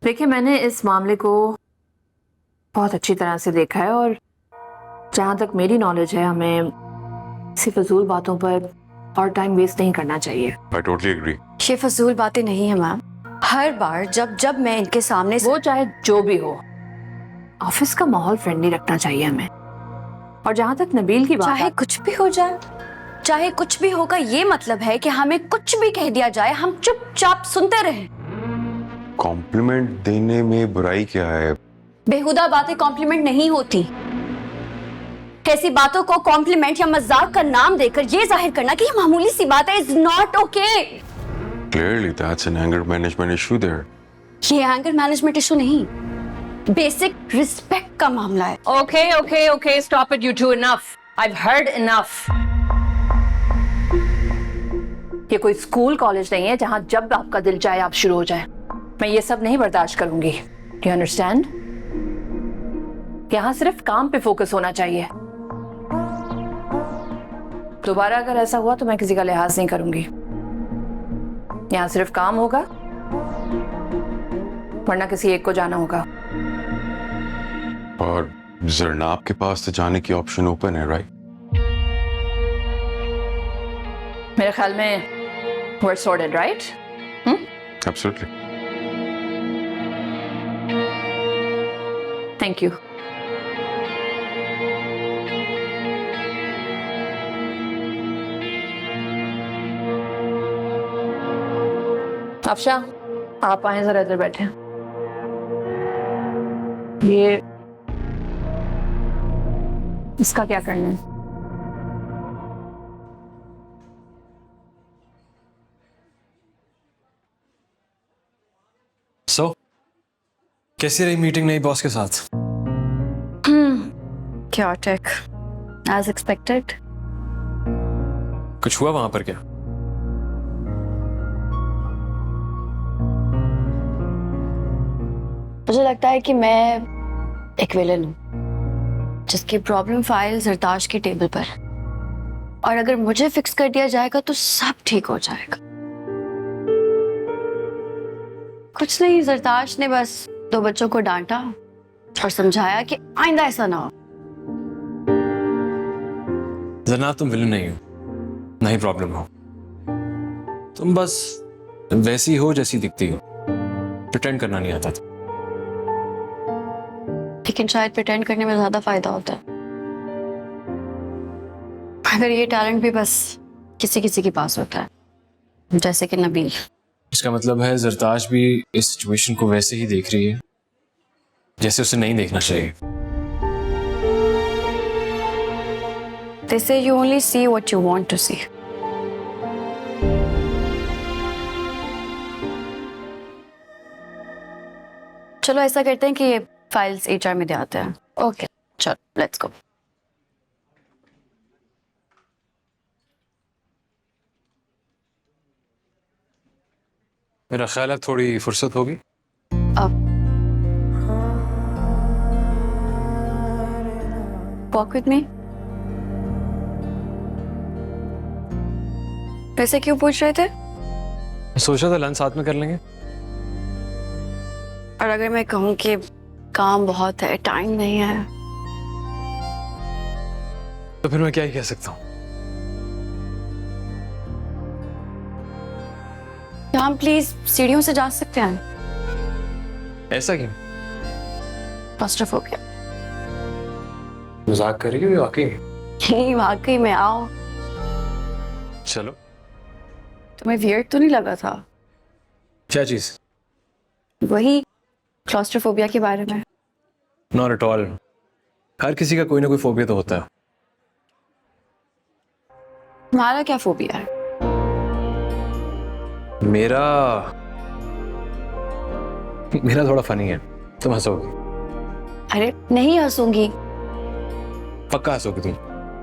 देखिए, मैंने इस मामले को बहुत अच्छी तरह से देखा है और जहाँ तक मेरी नॉलेज है हमें किसी फजूल बातों पर और टाइम वेस्ट नहीं करना चाहिए। I totally agree. ये फजूल बातें नहीं है मैम। हर बार जब जब मैं इनके सामने वो चाहे जो भी हो, ऑफिस का माहौल फ्रेंडली रखना चाहिए हमें। और जहाँ तक नबील की बात, चाहे कुछ भी हो जाए, चाहे कुछ भी होगा, ये मतलब है कि हमें कुछ भी कह दिया जाए हम चुपचाप सुनते रहें। कॉम्प्लीमेंट देने में बुराई क्या है? बेहुदा बातें कॉम्प्लीमेंट नहीं होती। ऐसी बातों को कॉम्प्लीमेंट या मजाक का नाम देकर ये जाहिर करना कि ये मामूली सी बात है is not okay. Clearly that's an anger management issue there. ये एंगर मैनेजमेंट इशू नहीं, बेसिक रिस्पेक्ट का मामला है। Okay, stop it you two, enough. I've heard enough. ये कोई स्कूल कॉलेज नहीं है जहाँ जब आपका दिल चाहे आप शुरू हो जाए। मैं ये सब नहीं बर्दाश्त करूंगी। Do you understand? यहाँ सिर्फ काम पे फोकस होना चाहिए। दोबारा अगर ऐसा हुआ तो मैं किसी का लिहाज नहीं करूंगी। यहाँ सिर्फ काम होगा, वरना किसी एक को जाना होगा। और जरनाब के पास तो जाने की ऑप्शन ओपन है, राइट? मेरे ख्याल में we're sorted, right? Absolutely. Thank you. Afsha, आप आए जरा इधर बैठे। ये इसका क्या करना है? So, कैसी रही मीटिंग नई बॉस के साथ? Chaotic, as expected. कुछ हुआ वहां पर क्या? मुझे लगता है कि मैं एक विलन हूँ जिसकी प्रॉब्लम फाइल जरताश के टेबल पर, और अगर मुझे फिक्स कर दिया जाएगा तो सब ठीक हो जाएगा। कुछ नहीं, जरताश ने बस 2 बच्चों को डांटा और समझाया कि आइंदा ऐसा ना हो। जरनाब, तुम विलन नहीं हो, ना ही प्रॉब्लम हो। तुम बस वैसी हो जैसी दिखती हो। प्रिटेंड करना नहीं आता था। लेकिन शायद प्रिटेंड करने में ज्यादा फायदा होता है। अगर ये टैलेंट भी बस किसी किसी के पास होता है, जैसे कि नबील। इसका मतलब है जरताश भी इस सिचुएशन को वैसे ही देख रही है जैसे उसे नहीं देखना चाहिए। They say you only see what you want to see. चलो ऐसा करते हैं कि ये फाइल्स HR में दे आते हैं। ओके, चलो लेट्स गो। मेरा ख्याल है थोड़ी फुर्सत होगी। अब वॉक विद मी। वैसे क्यों पूछ रहे थे? सोचा था लंच साथ में कर लेंगे। और अगर मैं कहूँ कि काम बहुत है, टाइम नहीं है, तो फिर मैं क्या ही कह सकता हूँ। तो हम प्लीज सीढ़ियों से जा सकते हैं? ऐसा क्यों? क्लॉस्ट्रोफोबिया। मजाक कर रही हो या वाकई? नहीं, वाकई में। आओ। चलो। तुम्हें वियर्ड तो नहीं लगा था? क्या चीज? वही क्लॉस्ट्रोफोबिया के बारे में। Not at all. हर किसी का कोई ना कोई फोबिया तो होता है। तुम्हारा क्या फोबिया है? मेरा थोड़ा फनी है। तुम हंसोगी? अरे नहीं हंसूंगी। पक्का हंसोगी तुम?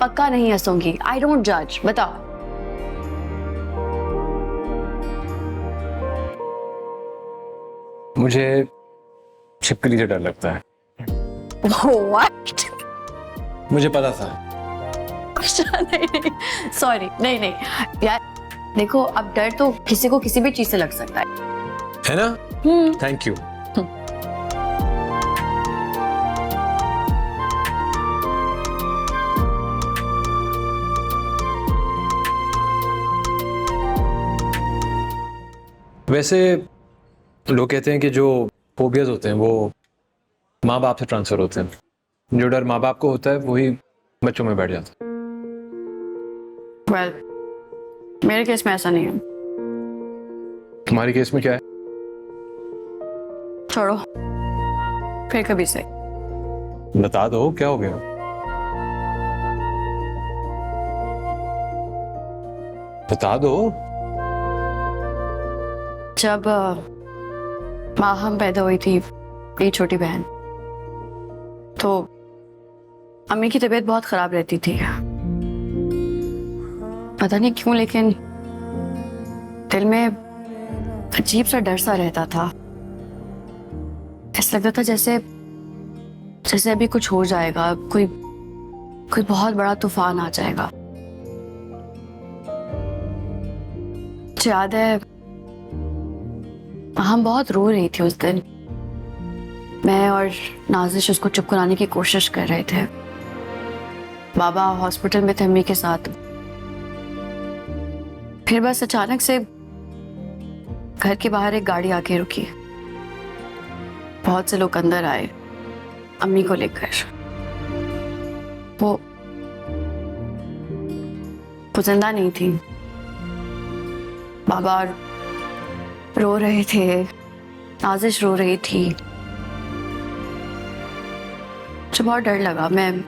पक्का नहीं हंसूंगी। आई डोंट जज। बताओ। मुझे छिपकली से डर लगता है। What? मुझे पता था। नहीं, सॉरी, नहीं यार, देखो अब डर तो किसी को किसी भी चीज से लग सकता है ना? Thank you. वैसे लोग कहते हैं कि जो फोबियाज होते हैं वो माँ बाप से ट्रांसफर होते हैं। जो डर माँ बाप को होता है वही बच्चों में बैठ जाता है। वेल, मेरे केस में ऐसा नहीं है। तुम्हारे केस में क्या है? छोड़ो, फिर कभी से। बता दो क्या हो गया। बता दो। जब माँ हम पैदा हुई थी, मेरी छोटी बहन, तो अम्मी की तबीयत बहुत खराब रहती थी। पता नहीं क्यों, लेकिन दिल में अजीब सा डर सा रहता था। ऐसा लगता था जैसे जैसे अभी कुछ हो जाएगा, कोई कोई बहुत बड़ा तूफान आ जाएगा। मुझे याद है हम बहुत रो रही थी उस दिन। मैं और नाजिश उसको चुप कराने की कोशिश कर रहे थे। बाबा हॉस्पिटल में थे अम्मी के साथ। फिर बस अचानक से घर के बाहर एक गाड़ी आके रुकी। बहुत से लोग अंदर आए अम्मी को लेकर। वो जिंदा नहीं थी। बाबा रो रहे थे, नाजिश रो रही थी। मुझे बहुत डर लगा। मैं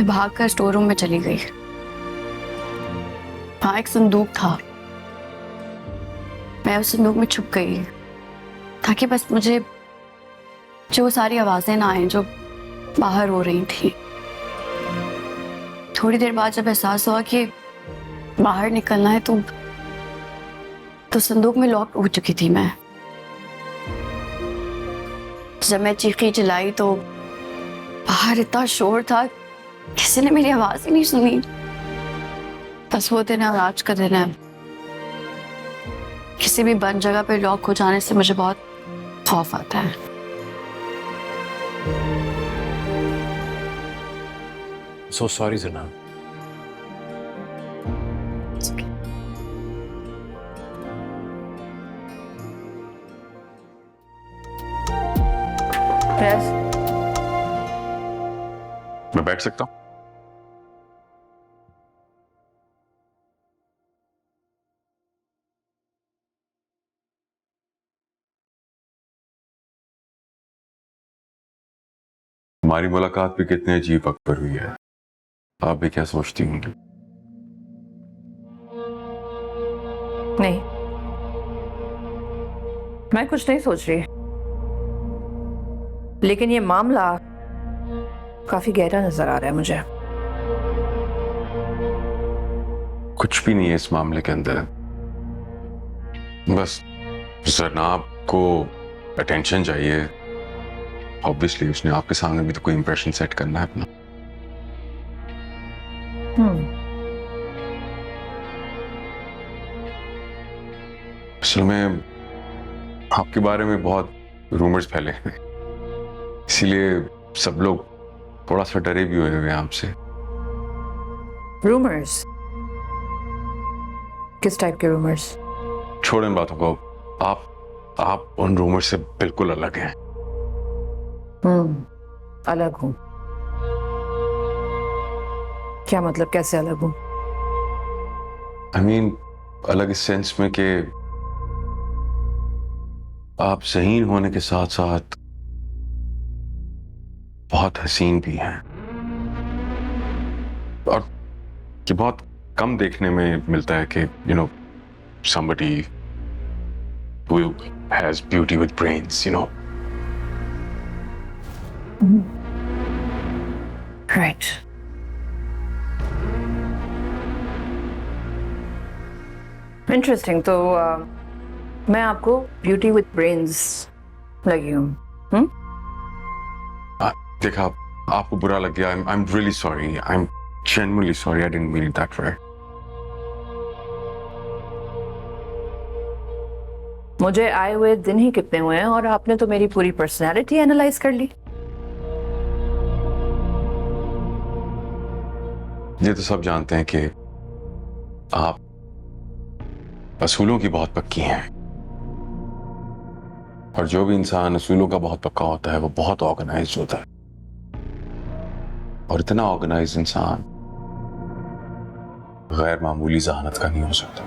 भागकर स्टोर रूम में चली गई। वहां एक संदूक था। मैं उस संदूक में छुप गई ताकि बस मुझे जो वो सारी आवाजें ना आए जो बाहर हो रही थी। थोड़ी देर बाद जब एहसास हुआ कि बाहर निकलना है तो संदूक में लॉक हो चुकी थी मैं। जब मैं चीखी चिल्लाई तो बाहर इतना शोर था, किसी ने मेरी आवाज ही नहीं सुनी। बस वो दिन है, आज का दिन है। किसी भी बंद जगह पे लॉक हो जाने से मुझे बहुत खौफ आता है। So sorry जना। मैं बैठ सकता हूँ? हमारी मुलाकात भी कितने अजीब वक्त पर हुई है। आप भी क्या सोचती होंगी? नहीं, मैं कुछ नहीं सोच रही, लेकिन ये मामला काफी गहरा नजर आ रहा है मुझे। कुछ भी नहीं है इस मामले के अंदर। बस जनाब को अटेंशन चाहिए। ऑब्वियसली उसने आपके सामने भी तो कोई इंप्रेशन सेट करना है अपना। असल में आपके बारे में बहुत रूमर्स फैले हैं, इसीलिए सब लोग थोड़ा सा डरे भी हुए हैं आपसे। रूमर्स? किस टाइप के रूमर्स? छोड़ें बातों को। आप उन रूमर्स से बिल्कुल अलग हैं। अलग हूं? क्या मतलब, कैसे अलग हूं? I mean, अलग इस सेंस में कि आप ज़हीन होने के साथ साथ बहुत हसीन भी हैं, और ये बहुत कम देखने में मिलता है कि somebody who has beauty with brains, right. Interesting. तो मैं आपको ब्यूटी विथ ब्रेन्स लगी हूँ? देखा, आपको बुरा लग गया। I'm really sorry. I'm genuinely sorry. I didn't mean it that way. मुझे आए हुए दिन ही कितने हुए हैं और आपने तो मेरी पूरी पर्सनैलिटी एनालाइज कर ली। ये तो सब जानते हैं कि आप असूलों की बहुत पक्की हैं, और जो भी इंसान असूलों का बहुत पक्का होता है वो बहुत ऑर्गेनाइज्ड होता है, और इतना ऑर्गेनाइज्ड इंसान गैर मामूली जहानत का नहीं हो सकता।